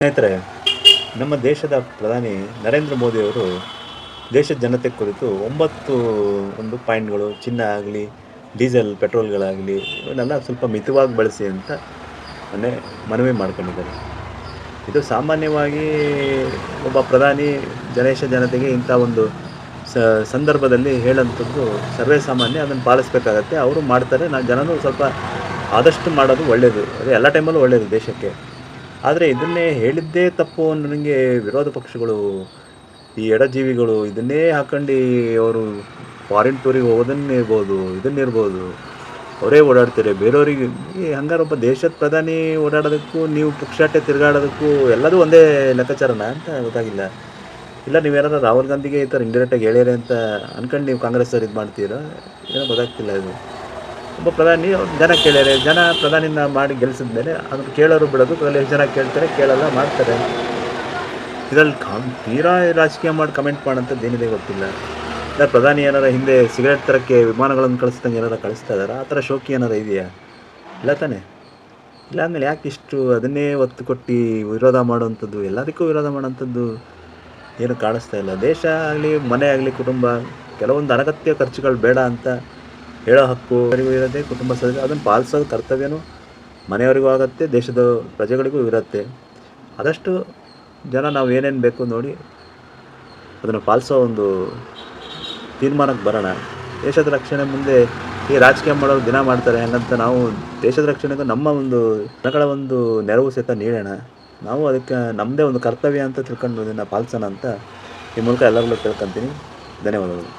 ಸ್ನೇಹಿತರೆ, ನಮ್ಮ ದೇಶದ ಪ್ರಧಾನಿ ನರೇಂದ್ರ ಮೋದಿಯವರು ದೇಶದ ಜನತೆ ಕುರಿತು 9 ಒಂದು ಪಾಯಿಂಟ್ಗಳು, ಚಿನ್ನ ಆಗಲಿ, ಡೀಸೆಲ್ ಪೆಟ್ರೋಲ್ಗಳಾಗಲಿ ಇವನ್ನೆಲ್ಲ ಸ್ವಲ್ಪ ಮಿತವಾಗಿ ಬಳಸಿ ಅಂತ ಮೊನ್ನೆ ಮನವಿ ಮಾಡ್ಕೊಂಡಿದ್ದಾರೆ. ಇದು ಸಾಮಾನ್ಯವಾಗಿ ಒಬ್ಬ ಪ್ರಧಾನಿ ದೇಶ ಜನತೆಗೆ ಇಂಥ ಒಂದು ಸಂದರ್ಭದಲ್ಲಿ ಹೇಳೋಂಥದ್ದು ಸರ್ವೇ ಸಾಮಾನ್ಯ. ಅದನ್ನು ಪಾಲಿಸಬೇಕಾಗತ್ತೆ. ಅವರು ಮಾಡ್ತಾರೆ. ಜನನೂ ಸ್ವಲ್ಪ ಆದಷ್ಟು ಮಾಡೋದು ಒಳ್ಳೆಯದು. ಅದು ಎಲ್ಲ ಟೈಮಲ್ಲೂ ಒಳ್ಳೆಯದು ದೇಶಕ್ಕೆ. ಆದರೆ ಇದನ್ನೇ ಹೇಳಿದ್ದೇ ತಪ್ಪು ನನಗೆ ವಿರೋಧ ಪಕ್ಷಗಳು, ಈ ಎಡಜೀವಿಗಳು ಇದನ್ನೇ ಹಾಕೊಂಡು ಅವರು ಫಾರಿನ್ ಟೂರಿಗೆ ಹೋಗೋದನ್ನಿರ್ಬೋದು, ಇದನ್ನಿರ್ಬೋದು, ಅವರೇ ಓಡಾಡ್ತಾರೆ. ಬೇರೆಯವರಿಗೆ ಹಂಗಾರೆ ಒಬ್ಬ ದೇಶದ ಪ್ರಧಾನಿ ಓಡಾಡೋದಕ್ಕೂ ನೀವು ಪುಕ್ಷಾಟೆ ತಿರುಗಾಡೋದಕ್ಕೂ ಎಲ್ಲದೂ ಒಂದೇ ಲೆಕ್ಕಾಚಾರನ ಅಂತ ಗೊತ್ತಾಗಿಲ್ಲ. ಇಲ್ಲ ನೀವೇನಾದ್ರು ರಾಹುಲ್ ಗಾಂಧಿಗೆ ಈ ಥರ ಇಂಡೈರೆಕ್ಟಾಗಿ ಹೇಳ್ಯಾರೆ ಅಂತ ಅನ್ಕೊಂಡು ನೀವು ಕಾಂಗ್ರೆಸ್ಸವ್ರು ಇದು ಮಾಡ್ತೀರಾ, ಏನೋ ಗೊತ್ತಾಗ್ತಿಲ್ಲ. ಇದು ಒಬ್ಬ ಪ್ರಧಾನಿ ಜನ ಕೇಳ್ಯಾರೆ, ಜನ ಪ್ರಧಾನಿನ ಮಾಡಿ ಗೆಲ್ಲಿಸಿದ ಮೇಲೆ ಅದನ್ನು ಕೇಳೋರು ಬಿಡೋದು, ಅದರಲ್ಲಿ ಎಷ್ಟು ಜನ ಕೇಳ್ತಾರೆ, ಕೇಳಲ್ಲ, ಮಾಡ್ತಾರೆ. ಇದರಲ್ಲಿ ತೀರಾ ರಾಜಕೀಯ ಮಾಡಿ ಕಮೆಂಟ್ ಮಾಡೋಂಥದ್ದು ಏನಿದೆ ಗೊತ್ತಿಲ್ಲ. ಇಲ್ಲ ಪ್ರಧಾನಿ ಏನಾರ ಹಿಂದೆ ಸಿಗರೇಟ್ ತರಕ್ಕೆ ವಿಮಾನಗಳನ್ನು ಕಳಿಸ್ದಂಗೆ ಏನಾರ ಕಳಿಸ್ತಾ ಇದ್ದಾರಾ? ಆ ಥರ ಶೋಕಿ ಏನಾರ ಇದೆಯಾ? ಇಲ್ಲ ತಾನೆ. ಇಲ್ಲ ಅಂದಮೇಲೆ ಯಾಕೆ ಇಷ್ಟು ಅದನ್ನೇ ಒತ್ತು ಕೊಟ್ಟು ವಿರೋಧ ಮಾಡುವಂಥದ್ದು, ಎಲ್ಲದಕ್ಕೂ ವಿರೋಧ ಮಾಡೋಂಥದ್ದು ಏನು ಕಾಣಿಸ್ತಾ ಇಲ್ಲ. ದೇಶ ಆಗಲಿ, ಮನೆ ಆಗಲಿ, ಕುಟುಂಬ, ಕೆಲವೊಂದು ಅನಗತ್ಯ ಖರ್ಚುಗಳು ಬೇಡ ಅಂತ ಹೇಳೋ ಹಕ್ಕು ಅವರಿಗೂ ಇರುತ್ತೆ. ಕುಟುಂಬ ಸದಸ್ಯ ಅದನ್ನು ಪಾಲಿಸೋದು ಕರ್ತವ್ಯನೂ ಮನೆಯವರಿಗೂ ಆಗುತ್ತೆ, ದೇಶದ ಪ್ರಜೆಗಳಿಗೂ ಇರುತ್ತೆ. ಆದಷ್ಟು ಜನ ನಾವು ಏನೇನು ಬೇಕು ನೋಡಿ ಅದನ್ನು ಪಾಲಿಸೋ ಒಂದು ತೀರ್ಮಾನಕ್ಕೆ ಬರೋಣ. ದೇಶದ ರಕ್ಷಣೆ ಮುಂದೆ ಈ ರಾಜಕೀಯ ಮಾಡೋರು ದಿನ ಮಾಡ್ತಾರೆ. ಹಂಗಂತ ನಾವು ದೇಶದ ರಕ್ಷಣೆಗೂ ನಮ್ಮ ಒಂದು ಜನಗಳ ಒಂದು ನೆರವು ಸಹಿತ ನೀಡೋಣ. ನಾವು ಅದಕ್ಕೆ ನಮ್ಮದೇ ಒಂದು ಕರ್ತವ್ಯ ಅಂತ ತಿಳ್ಕೊಂಡು ಇದನ್ನು ಪಾಲಿಸೋಣ ಅಂತ ಈ ಮೂಲಕ ಎಲ್ಲರಲ್ಲೂ ಕೇಳ್ಕೊತೀನಿ. ಧನ್ಯವಾದಗಳು.